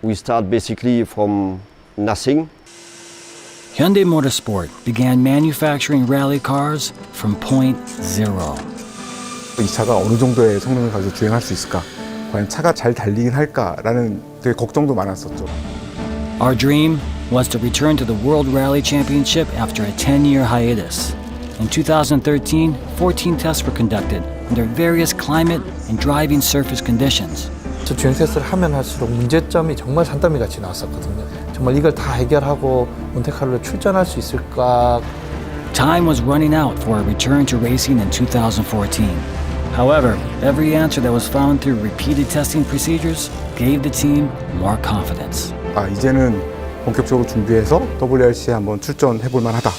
We start basically from nothing. Hyundai Motorsport began manufacturing rally cars from point zero. 이 차가 어느 정도의 성능을 가지고 주행할 수 있을까? 과연 차가 잘 달리긴 할까라는 되게 걱정도 많았었죠. Our dream was to return to the World Rally Championship after a 10-year hiatus. In 2013, 14 tests were conducted under various climate and driving surface conditions. 저 주행 테스트를 하면 할수록 문제점이 정말 산더미 같이 나왔었거든요. 정말 이걸 다 해결하고 몬테카를로 출전할 수 있을까? Time was running out for a return to racing in 2014. However, every answer that was found through repeated testing procedures gave the team more confidence. 이제는 본격적으로 준비해서 WRC에 한번 출전해 볼 만하다.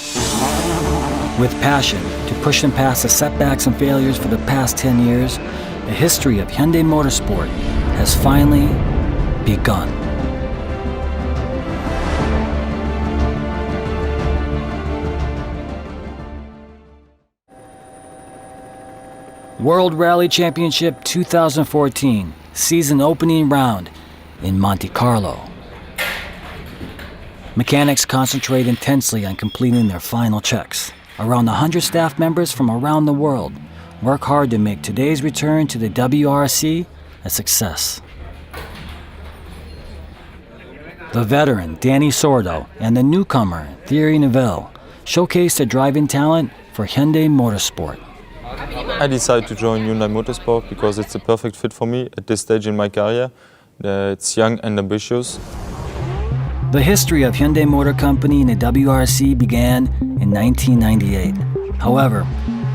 With passion to push them past the setbacks and failures for the past 10 years, the history of Hyundai Motorsport has finally begun. World Rally Championship 2014, season opening round in Monte Carlo. Mechanics concentrate intensely on completing their final checks. Around 100 staff members from around the world work hard to make today's return to the WRC a success. The veteran Danny Sordo and the newcomer Thierry Neuville showcase their driving talent for Hyundai Motorsport. I decided to join Hyundai Motorsport because it's a perfect fit for me at this stage in my career. It's young and ambitious. The history of Hyundai Motor Company in the WRC began in 1998. However,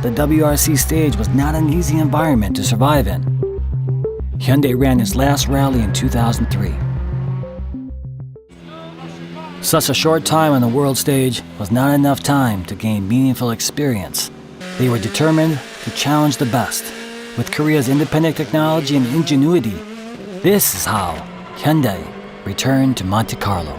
the WRC stage was not an easy environment to survive in. Hyundai ran its last rally in 2003. Such a short time on the world stage was not enough time to gain meaningful experience. They were determined to challenge the best. With Korea's independent technology and ingenuity, this is how Hyundai returned to Monte Carlo.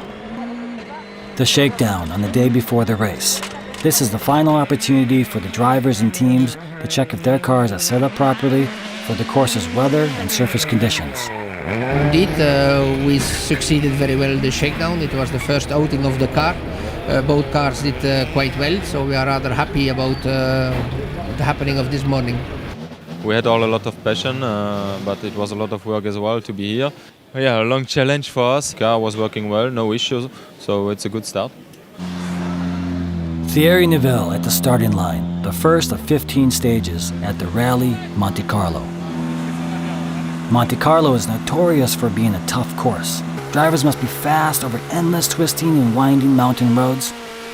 The shakedown on the day before the race. This is the final opportunity for the drivers and teams to check if their cars are set up properly for the course's weather and surface conditions. Indeed, we succeeded very well in the shakedown. It was the first outing of the car. Both cars did quite well, so we are rather happy about the happening of this morning. We had all a lot of passion, but it was a lot of work as well to be here. Yeah, a long challenge for us. The car was working well, no issues, so it's a good start. Thierry Neuville at the starting line, the first of 15 stages at the Rally Monte Carlo. Monte Carlo is notorious for being a tough course. Drivers must be fast over endless twisting and winding mountain roads.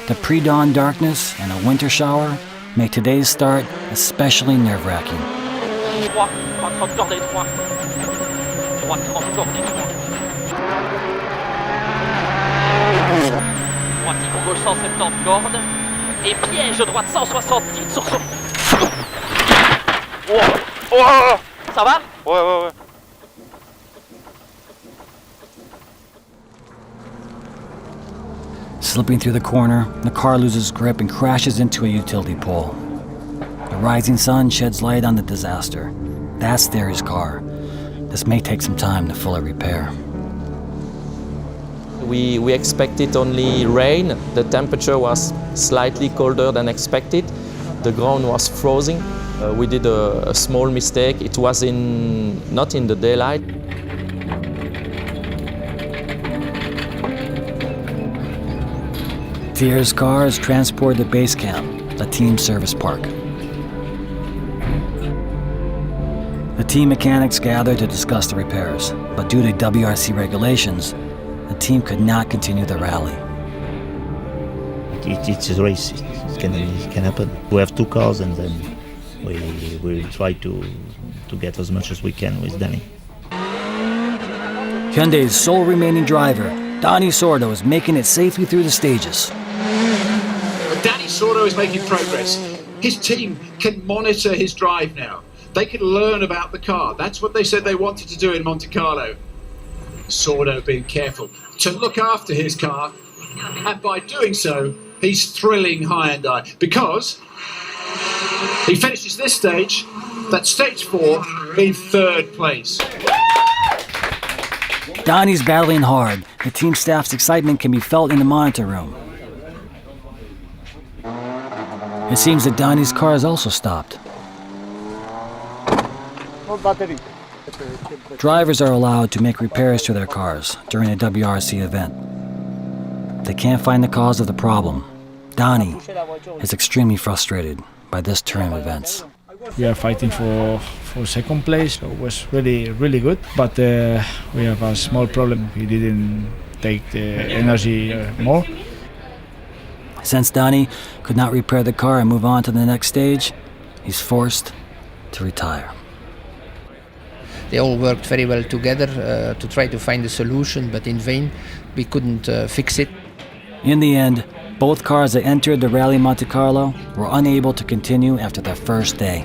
The pre-dawn darkness and a winter shower make today's start especially nerve-wracking. Gauche 170 cordes et piège droite 170 sur son. Ça va? Ouais. Slipping through the corner, the car loses grip and crashes into a utility pole. The rising sun sheds light on the disaster. That's Thierry's car. This may take some time to fully repair. We expected only rain. The temperature was slightly colder than expected. The ground was frozen. We did a small mistake. It was not in the daylight. Thierry's car is transported to base camp, the team service park. The team mechanics gather to discuss the repairs, but due to WRC regulations, the team could not continue the rally. It's a race. It can happen. We have two cars, and then we try to get as much as we can with Danny. Hyundai's sole remaining driver, Danny Sordo, is making it safely through the stages. Danny Sordo is making progress. His team can monitor his drive now. They can learn about the car. That's what they said they wanted to do in Monte Carlo. Sordo being careful to look after his car, and by doing so, he's thrilling Hyundai because he finishes this stage, that's stage 4, in third place. Donnie's battling hard. The team staff's excitement can be felt in the monitor room. It seems that Donnie's car has also stopped. Drivers are allowed to make repairs to their cars during a WRC event. They can't find the cause of the problem. Donnie is extremely frustrated by this turn of events. We are fighting for second place. It was really good, but we have a small problem. We didn't take the energy more. Since Donnie could not repair the car and move on to the next stage, he's forced to retire. They all worked very well together to try to find a solution, but in vain. We couldn't fix it. In the end, both cars that entered the Rally Monte Carlo were unable to continue after their first day.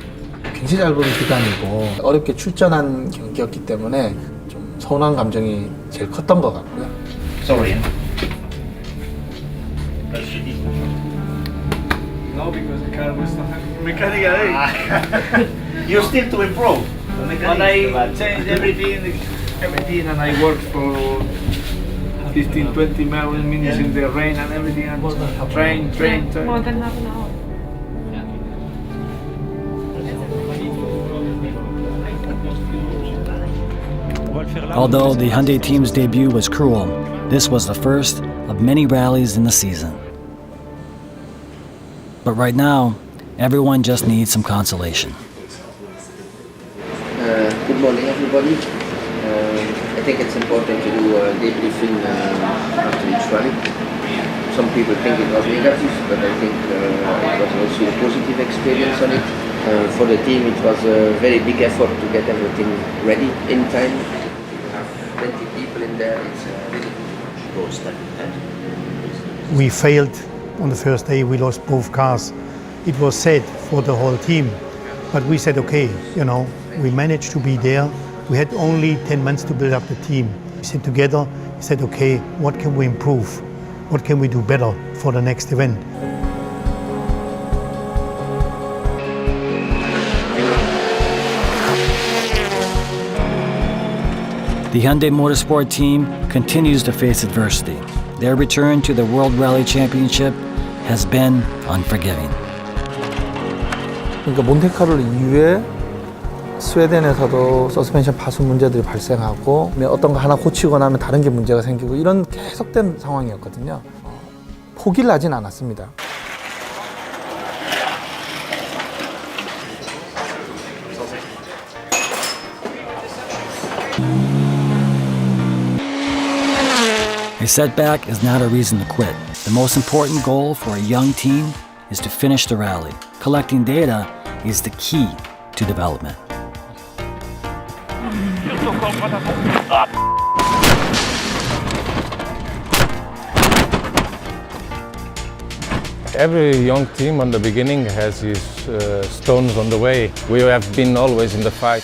굉장히 짧은 기간이고 어렵게 출전한 경기였기 때문에 좀 서운한 감정이 제일 컸던 것 같고요. Sorry. No, because the car was not mechanical. You're still to improve. But I changed everything and I worked for 15-20 minutes in the rain and everything, and train. More than half an hour. Although the Hyundai team's debut was cruel, this was the first of many rallies in the season. But right now, everyone just needs some consolation. Good morning, everybody. I think it's important to do a debriefing after each rally. Some people think it was negative, but I think it was also a positive experience on it. For the team, it was a very big effort to get everything ready in time. We have 20 people in there. It's really good. We failed on the first day. We lost both cars. It was sad for the whole team, but we said, okay, we managed to be there. We had only 10 months to build up the team. We sat together, we said, okay, what can we improve? What can we do better for the next event? The Hyundai Motorsport team continues to face adversity. Their return to the World Rally Championship has been unforgiving. 그러니까 몬테카를로 이후에 스웨덴에서도 서스펜션 파손 문제들이 발생하고 어떤 거 하나 고치고 나면 다른 게 문제가 생기고 이런 계속된 상황이었거든요. 포기를 하진 않았습니다. A setback is not a reason to quit. The most important goal for a young team is to finish the rally. Collecting data is the key to development. Every young team on the beginning has his stones on the way. We have been always in the fight.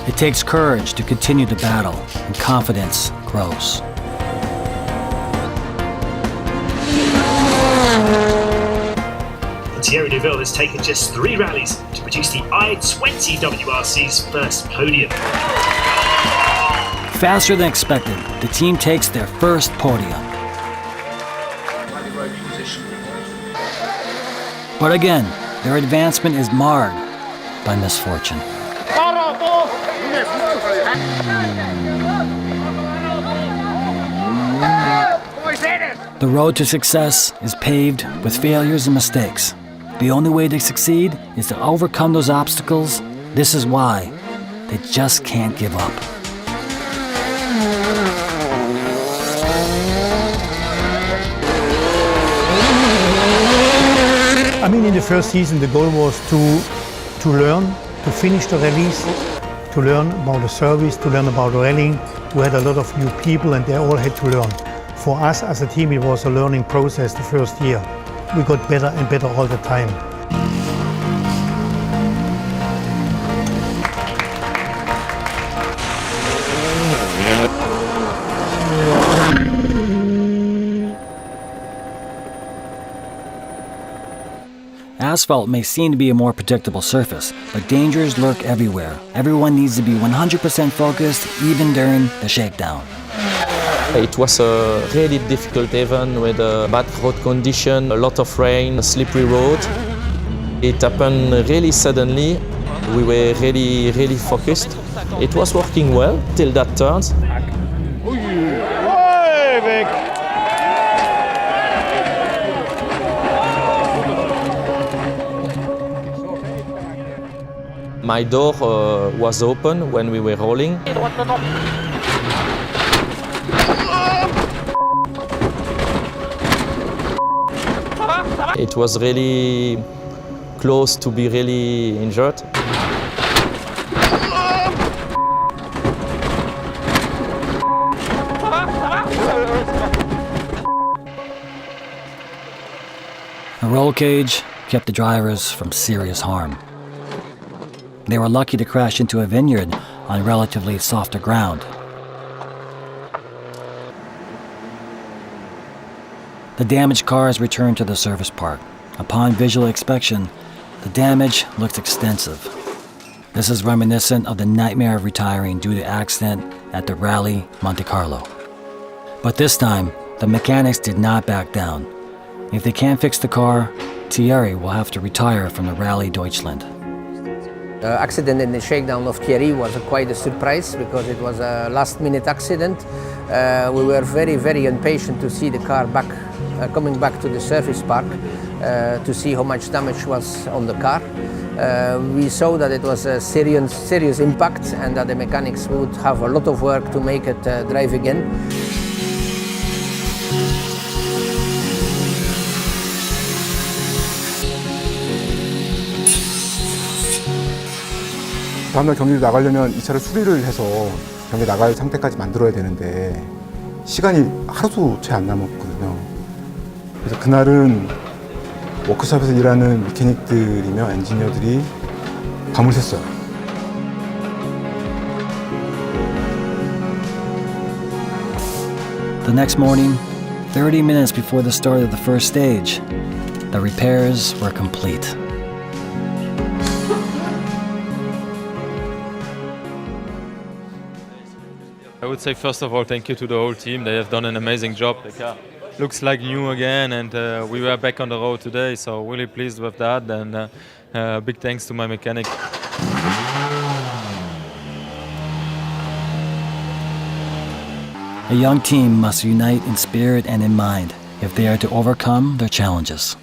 It takes courage to continue the battle, and confidence grows. Thierry Neuville has taken just 3 rallies to produce the I-20 WRC's first podium. Faster than expected, the team takes their first podium. But again, their advancement is marred by misfortune. The road to success is paved with failures and mistakes. The only way to succeed is to overcome those obstacles. This is why they just can't give up. I mean, in the first season, the goal was to learn, to finish the rallies, to learn about the service, to learn about rallying. We had a lot of new people and they all had to learn. For us as a team, it was a learning process the first year. We got better and better all the time. Asphalt may seem to be a more predictable surface, but dangers lurk everywhere. Everyone needs to be 100% focused, even during the shakedown. It was a really difficult event with a bad road condition, a lot of rain, a slippery road. It happened really suddenly. We were really focused. It was working well till that turn. My door was open when we were rolling. It was really close to be really injured. A roll cage kept the drivers from serious harm. They were lucky to crash into a vineyard on relatively softer ground. The damaged cars returned to the service park. Upon visual inspection, the damage looked extensive. This is reminiscent of the nightmare of retiring due to accident at the Rally Monte Carlo. But this time, the mechanics did not back down. If they can't fix the car, Thierry will have to retire from the Rally Deutschland. The accident in the shakedown of Thierry was quite a surprise because it was a last-minute accident. We were very impatient to see the car coming back to the service park to see how much damage was on the car. We saw that it was a serious impact and that the mechanics would have a lot of work to make it drive again. 다음날 경기를 나가려면 이 차를 수리를 해서 경기 나갈 상태까지 만들어야 되는데 시간이 하루도 채 안 남았거든요. 그래서 그날은 워크숍에서 일하는 메케닉들이며 엔지니어들이 밤을 샜어요. The next morning, 30 minutes before the start of the first stage, the repairs were complete. I would say first of all thank you to the whole team. They have done an amazing job. The car looks like new again, and we were back on the road today, so really pleased with that. And big thanks to my mechanic. A young team must unite in spirit and in mind if they are to overcome their challenges.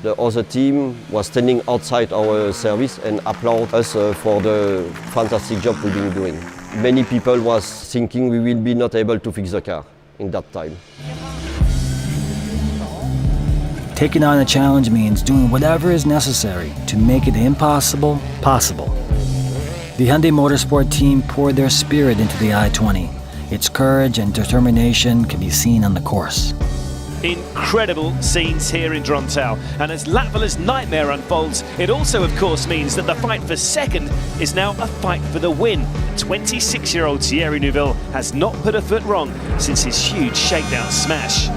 The other team was standing outside our service and applaud us for the fantastic job we've been doing. Many people was thinking we will be not able to fix the car in that time. Taking on a challenge means doing whatever is necessary to make the impossible possible. The Hyundai Motorsport team poured their spirit into the i20. Its courage and determination can be seen on the course. Incredible scenes here in Drontal, and as Latvala's nightmare unfolds, it also of course means that the fight for second is now a fight for the win. 26-year-old Thierry Neuville has not put a foot wrong since his huge shakedown smash.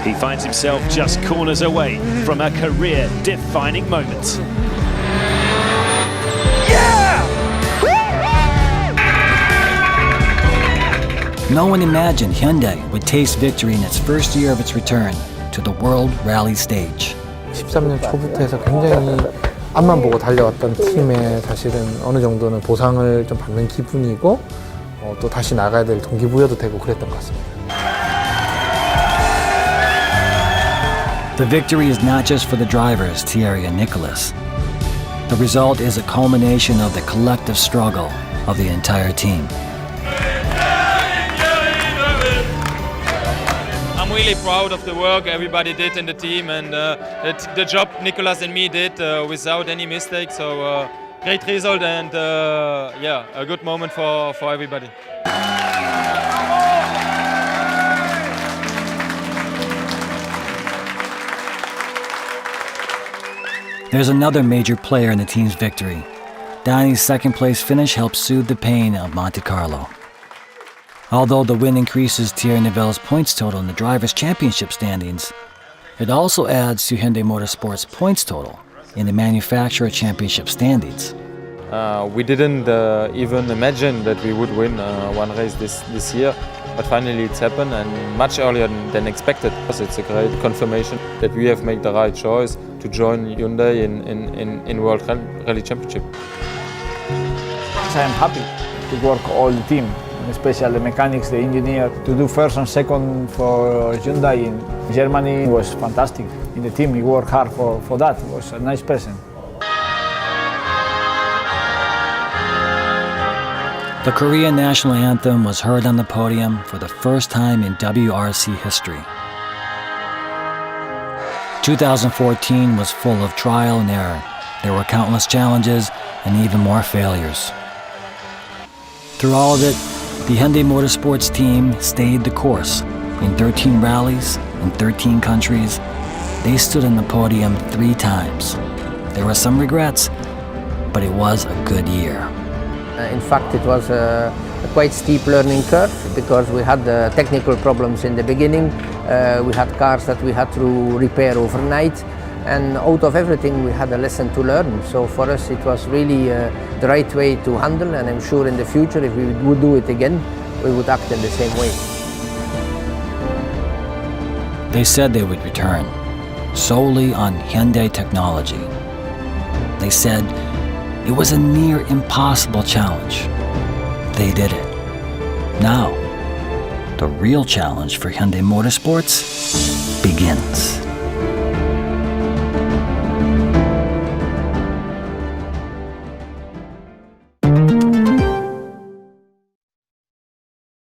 He finds himself just corners away from a career-defining moment. No one imagined Hyundai would taste victory in its first year of its return to the World Rally stage. 13년 초부터 해서 굉장히 앞만 보고 달려왔던 팀에 사실은 어느 정도는 보상을 좀 받는 기분이고 또 다시 나가야 될 동기부여도 되고 그랬던 것 같습니다. The victory is not just for the drivers, Thierry and Nicolas. The result is a culmination of the collective struggle of the entire team. I'm really proud of the work everybody did in the team, and the job Nicolas and me did without any mistakes. So great result, and yeah, a good moment for everybody. There's another major player in the team's victory. Danny's second-place finish helped soothe the pain of Monte Carlo. Although the win increases Thierry Neuville's points total in the Drivers' Championship standings, It also adds to Hyundai Motorsport's points total in the manufacturer championship standings. We didn't even imagine that we would win one race this year, but finally it's happened and much earlier than expected. It's a great confirmation that we have made the right choice to join Hyundai in World Rally Championship. I am happy to work all the team, especially the mechanics, the engineer. To do first and second for Hyundai in Germany was fantastic. In the team, we worked hard for that. It was a nice present. The Korean national anthem was heard on the podium for the first time in WRC history. 2014 was full of trial and error. There were countless challenges and even more failures. Through all of it, the Hyundai Motorsports team stayed the course. In 13 rallies, in 13 countries, they stood on the podium 3 times. There were some regrets, but it was a good year. In fact, it was a quite steep learning curve because we had technical problems in the beginning. We had cars that we had to repair overnight, and out of everything we had a lesson to learn. So for us it was really the right way to handle, and I'm sure in the future if we would do it again, we would act in the same way. They said they would return, solely on Hyundai technology. They said it was a near impossible challenge. They did it. Now, the real challenge for Hyundai Motorsports begins.